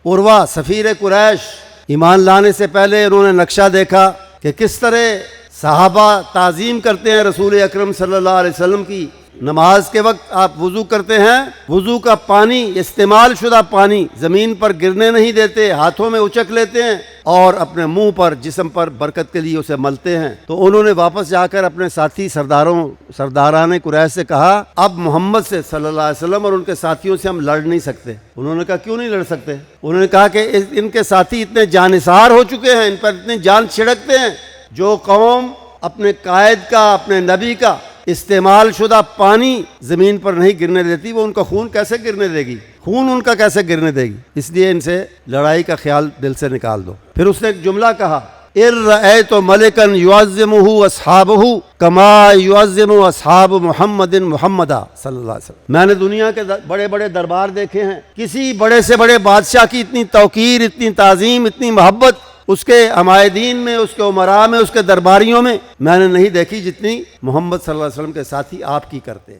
عروہ سفیر قریش ایمان لانے سے پہلے انہوں نے نقشہ دیکھا کہ کس طرح صحابہ تعظیم کرتے ہیں رسول اکرم صلی اللہ علیہ وسلم کی۔ نماز کے وقت آپ وضو کرتے ہیں، وضو کا پانی، استعمال شدہ پانی زمین پر گرنے نہیں دیتے، ہاتھوں میں اچک لیتے ہیں اور اپنے منہ پر، جسم پر برکت کے لیے اسے ملتے ہیں۔ تو انہوں نے واپس جا کر اپنے ساتھی سرداران قریش سے کہا اب محمد سے صلی اللہ علیہ وسلم اور ان کے ساتھیوں سے ہم لڑ نہیں سکتے۔ انہوں نے کہا کیوں نہیں لڑ سکتے؟ انہوں نے کہا کہ ان کے ساتھی اتنے جانثار ہو چکے ہیں، ان پر اتنی جان چھڑکتے ہیں، جو قوم اپنے قائد کا، اپنے نبی کا استعمال شدہ پانی زمین پر نہیں گرنے دیتی، وہ ان کا خون کیسے گرنے دے گی؟ خون ان کا کیسے گرنے دے گی؟ اس لیے ان سے لڑائی کا خیال دل سے نکال دو۔ پھر اس نے ایک جملہ کہا، ارأیت ملکا یعظمہ اصحابہ کما یعظم اصحاب محمد محمدا صلی اللہ علیہ وسلم۔ میں نے دنیا کے بڑے بڑے دربار دیکھے ہیں، کسی بڑے سے بڑے بادشاہ کی اتنی توقیر، اتنی تعظیم، اتنی محبت اس کے عمائدین میں، اس کے امراء میں، اس کے درباریوں میں نے نہیں دیکھی جتنی محمد صلی اللہ علیہ وسلم کے ساتھی آپ کی کرتے ہیں۔